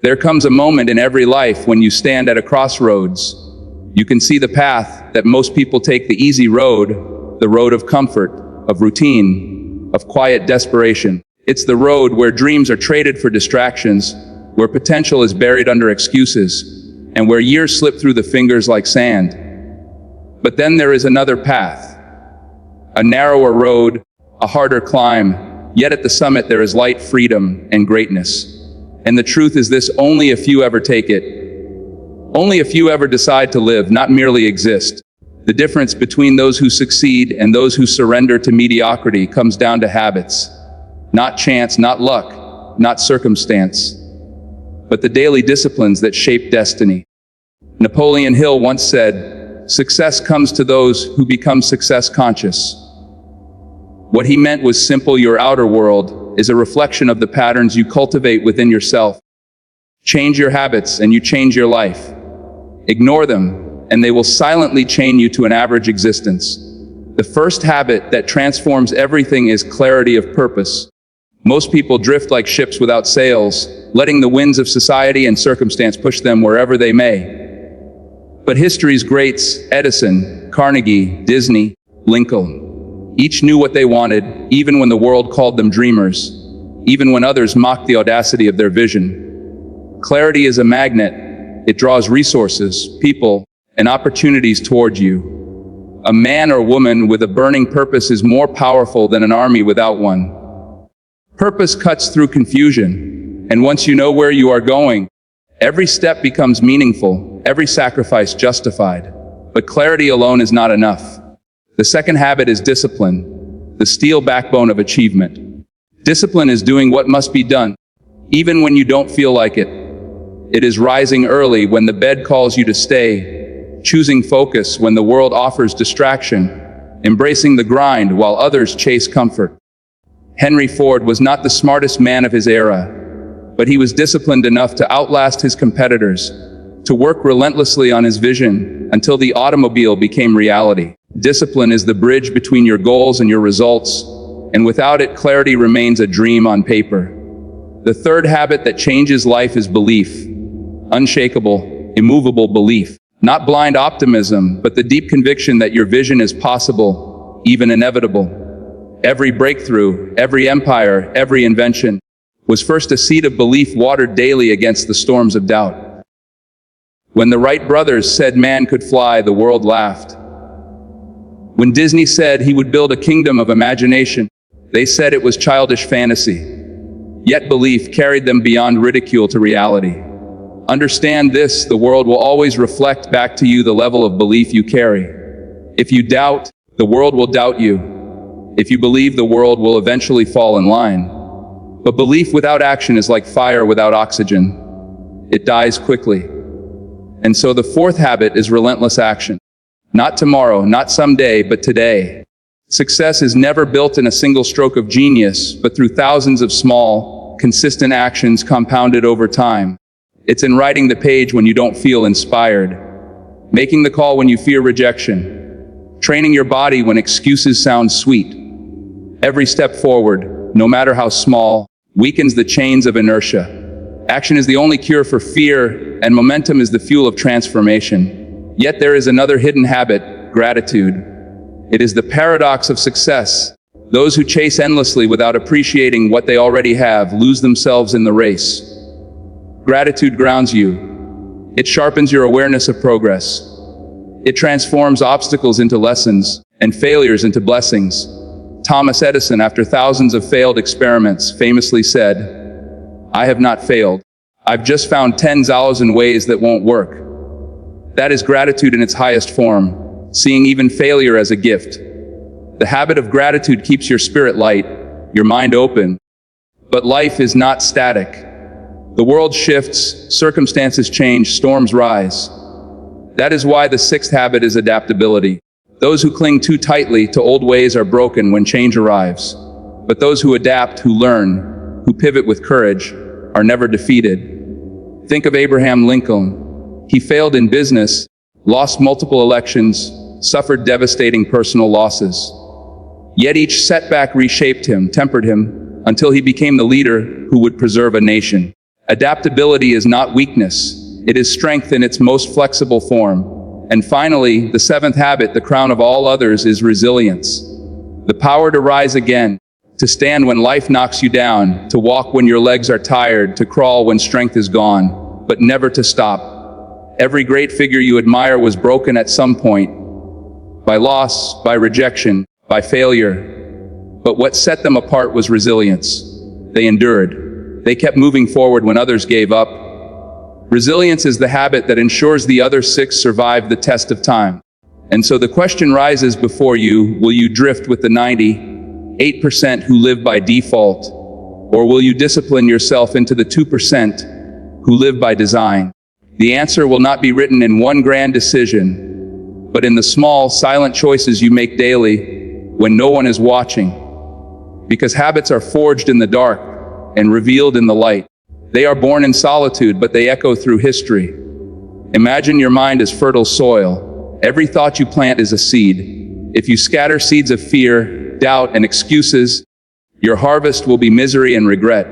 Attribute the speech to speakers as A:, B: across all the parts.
A: There comes a moment in every life when you stand at a crossroads. You can see the path that most people take, the easy road, the road of comfort, of routine, of quiet desperation. It's the road where dreams are traded for distractions, where potential is buried under excuses, and where years slip through the fingers like sand. But then there is another path, a narrower road, a harder climb, yet at the summit there is light, freedom, and greatness. And the truth is this: only a few ever take it. Only a few ever decide to live, not merely exist. The difference between those who succeed and those who surrender to mediocrity comes down to habits. Not chance, not luck, not circumstance, but the daily disciplines that shape destiny. Napoleon Hill once said, "Success comes to those who become success conscious." What he meant was simple: your outer world is a reflection of the patterns you cultivate within yourself. Change your habits and you change your life. Ignore them and they will silently chain you to an average existence. The first habit that transforms everything is clarity of purpose. Most people drift like ships without sails, letting the winds of society and circumstance push them wherever they may. But history's greats, Edison, Carnegie, Disney, Lincoln, each knew what they wanted, even when the world called them dreamers, even when others mocked the audacity of their vision. Clarity is a magnet. It draws resources, people, and opportunities toward you. A man or woman with a burning purpose is more powerful than an army without one. Purpose cuts through confusion, and once you know where you are going, every step becomes meaningful, every sacrifice justified. But clarity alone is not enough. The second habit is discipline, the steel backbone of achievement. Discipline is doing what must be done, even when you don't feel like it. It is rising early when the bed calls you to stay, choosing focus when the world offers distraction, embracing the grind while others chase comfort. Henry Ford was not the smartest man of his era, but he was disciplined enough to outlast his competitors, to work relentlessly on his vision until the automobile became reality. Discipline is the bridge between your goals and your results, and without it, clarity remains a dream on paper. The third habit that changes life is belief. Unshakable, immovable belief. Not blind optimism, but the deep conviction that your vision is possible, even inevitable. Every breakthrough, every empire, every invention was first a seed of belief watered daily against the storms of doubt. When the Wright brothers said man could fly, the world laughed. When Disney said he would build a kingdom of imagination, they said it was childish fantasy. Yet belief carried them beyond ridicule to reality. Understand this: the world will always reflect back to you the level of belief you carry. If you doubt, the world will doubt you. If you believe, the world will eventually fall in line. But belief without action is like fire without oxygen. It dies quickly. And so the fourth habit is relentless action. Not tomorrow, not someday, but today. Success is never built in a single stroke of genius, but through thousands of small, consistent actions compounded over time. It's in writing the page when you don't feel inspired, making the call when you fear rejection, training your body when excuses sound sweet. Every step forward, no matter how small, weakens the chains of inertia. Action is the only cure for fear, and momentum is the fuel of transformation. Yet there is another hidden habit: gratitude. It is the paradox of success. Those who chase endlessly without appreciating what they already have lose themselves in the race. Gratitude grounds you. It sharpens your awareness of progress. It transforms obstacles into lessons and failures into blessings. Thomas Edison, after thousands of failed experiments, famously said, "I have not failed. I've just found 10,000 ways that won't work." That is gratitude in its highest form, seeing even failure as a gift. The habit of gratitude keeps your spirit light, your mind open. But life is not static. The world shifts, circumstances change, storms rise. That is why the sixth habit is adaptability. Those who cling too tightly to old ways are broken when change arrives. But those who adapt, who learn, who pivot with courage, are never defeated. Think of Abraham Lincoln. He failed in business, lost multiple elections, suffered devastating personal losses. Yet each setback reshaped him, tempered him, until he became the leader who would preserve a nation. Adaptability is not weakness. It is strength in its most flexible form. And finally, the seventh habit, the crown of all others, is resilience. The power to rise again, to stand when life knocks you down, to walk when your legs are tired, to crawl when strength is gone, but never to stop. Every great figure you admire was broken at some point, by loss, by rejection, by failure. But what set them apart was resilience. They endured. They kept moving forward when others gave up. Resilience is the habit that ensures the other six survive the test of time. And so the question rises before you, will you drift with the 98% who live by default? Or will you discipline yourself into the 2% who live by design? The answer will not be written in one grand decision, but in the small, silent choices you make daily when no one is watching. Because habits are forged in the dark and revealed in the light. They are born in solitude, but they echo through history. Imagine your mind as fertile soil. Every thought you plant is a seed. If you scatter seeds of fear, doubt, and excuses, your harvest will be misery and regret.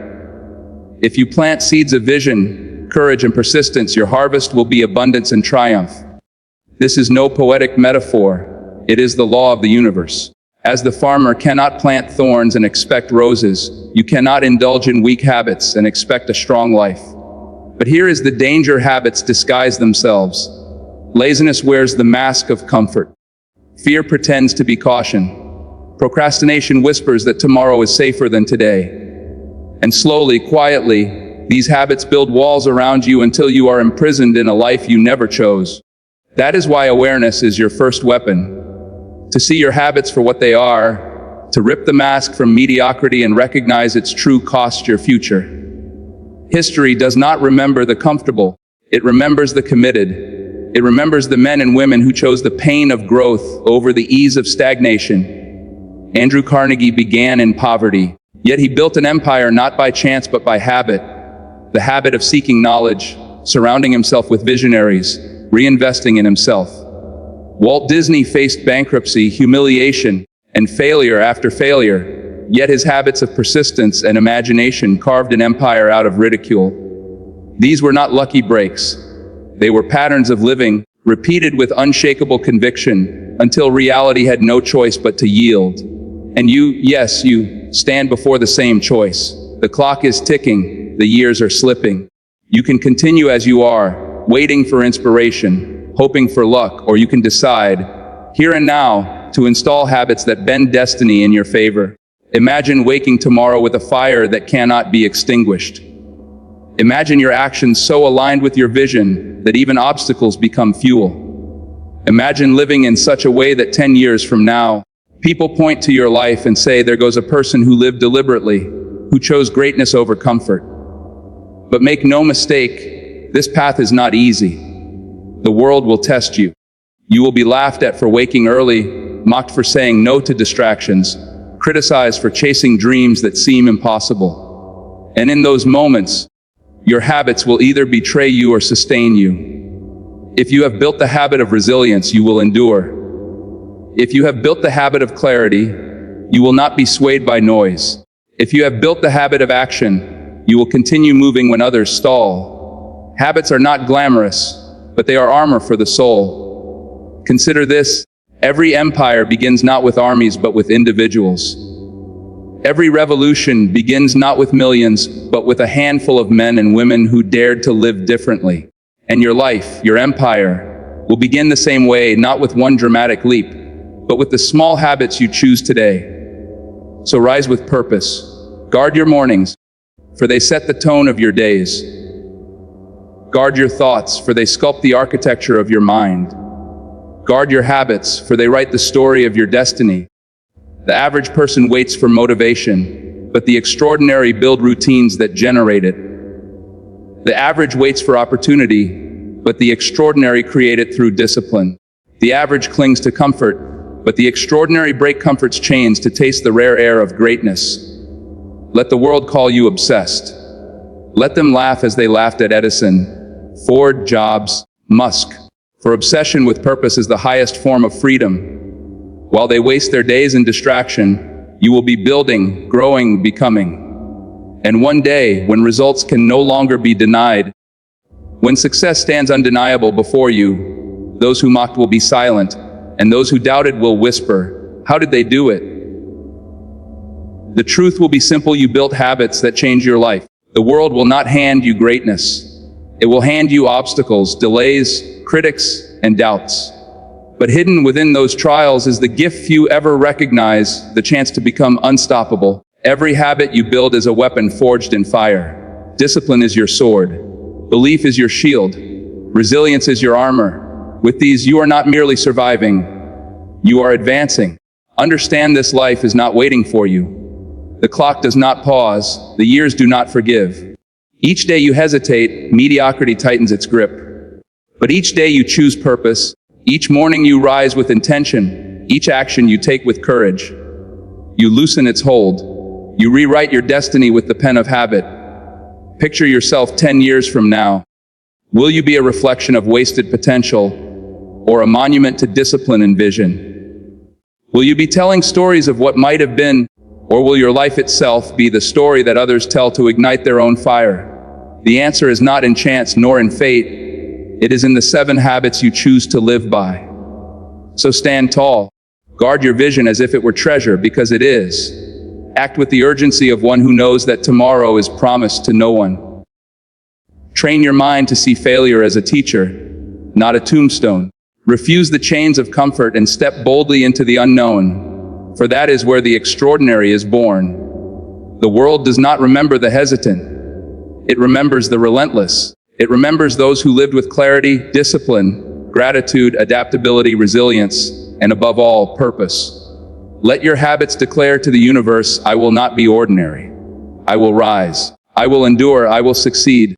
A: If you plant seeds of vision, courage, and persistence, your harvest will be abundance and triumph. This is no poetic metaphor. It is the law of the universe. As the farmer cannot plant thorns and expect roses, you cannot indulge in weak habits and expect a strong life. But here is the danger: habits disguise themselves. Laziness wears the mask of comfort. Fear pretends to be caution. Procrastination whispers that tomorrow is safer than today. And slowly, quietly, these habits build walls around you until you are imprisoned in a life you never chose. That is why awareness is your first weapon. To see your habits for what they are, to rip the mask from mediocrity and recognize its true cost, your future. History does not remember the comfortable. It remembers the committed. It remembers the men and women who chose the pain of growth over the ease of stagnation. Andrew Carnegie began in poverty, yet he built an empire not by chance but by habit. The habit of seeking knowledge, surrounding himself with visionaries, reinvesting in himself. Walt Disney faced bankruptcy, humiliation, and failure after failure, yet his habits of persistence and imagination carved an empire out of ridicule. These were not lucky breaks. They were patterns of living, repeated with unshakable conviction, until reality had no choice but to yield. And yes, you stand before the same choice. The clock is ticking, the years are slipping. You can continue as you are, waiting for inspiration, hoping for luck, or you can decide, here and now, to install habits that bend destiny in your favor. Imagine waking tomorrow with a fire that cannot be extinguished. Imagine your actions so aligned with your vision that even obstacles become fuel. Imagine living in such a way that 10 years from now, people point to your life and say, there goes a person who lived deliberately, who chose greatness over comfort. But make no mistake, this path is not easy. The world will test you. You will be laughed at for waking early, mocked for saying no to distractions, criticized for chasing dreams that seem impossible. And in those moments, your habits will either betray you or sustain you. If you have built the habit of resilience, you will endure. If you have built the habit of clarity, you will not be swayed by noise. If you have built the habit of action, you will continue moving when others stall. Habits are not glamorous, but they are armor for the soul. Consider this: every empire begins not with armies but with individuals. Every revolution begins not with millions but with a handful of men and women who dared to live differently. And your life, your empire, will begin the same way, not with one dramatic leap, but with the small habits you choose today. So rise with purpose. Guard your mornings, for they set the tone of your days. Guard your thoughts, for they sculpt the architecture of your mind. Guard your habits, for they write the story of your destiny. The average person waits for motivation, but the extraordinary build routines that generate it. The average waits for opportunity, but the extraordinary create it through discipline. The average clings to comfort, but the extraordinary break comfort's chains to taste the rare air of greatness. Let the world call you obsessed. Let them laugh as they laughed at Edison, Ford, Jobs, Musk. For obsession with purpose is the highest form of freedom. While they waste their days in distraction, you will be building, growing, becoming. And one day, when results can no longer be denied, when success stands undeniable before you, those who mocked will be silent, and those who doubted will whisper, "How did they do it?" The truth will be simple: you built habits that change your life. The world will not hand you greatness. It will hand you obstacles, delays, critics, and doubts. But hidden within those trials is the gift few ever recognize, the chance to become unstoppable. Every habit you build is a weapon forged in fire. Discipline is your sword. Belief is your shield. Resilience is your armor. With these, you are not merely surviving. You are advancing. Understand this: life is not waiting for you. The clock does not pause. The years do not forgive. Each day you hesitate, mediocrity tightens its grip. But each day you choose purpose. Each morning you rise with intention. Each action you take with courage. You loosen its hold. You rewrite your destiny with the pen of habit. Picture yourself 10 years from now. Will you be a reflection of wasted potential, or a monument to discipline and vision? Will you be telling stories of what might have been, or will your life itself be the story that others tell to ignite their own fire? The answer is not in chance nor in fate. It is in the 7 habits you choose to live by. So stand tall. Guard your vision as if it were treasure, because it is. Act with the urgency of one who knows that tomorrow is promised to no one. Train your mind to see failure as a teacher, not a tombstone. Refuse the chains of comfort and step boldly into the unknown, for that is where the extraordinary is born. The world does not remember the hesitant. It remembers the relentless. It remembers those who lived with clarity, discipline, gratitude, adaptability, resilience, and above all, purpose. Let your habits declare to the universe, "I will not be ordinary. I will rise. I will endure. I will succeed."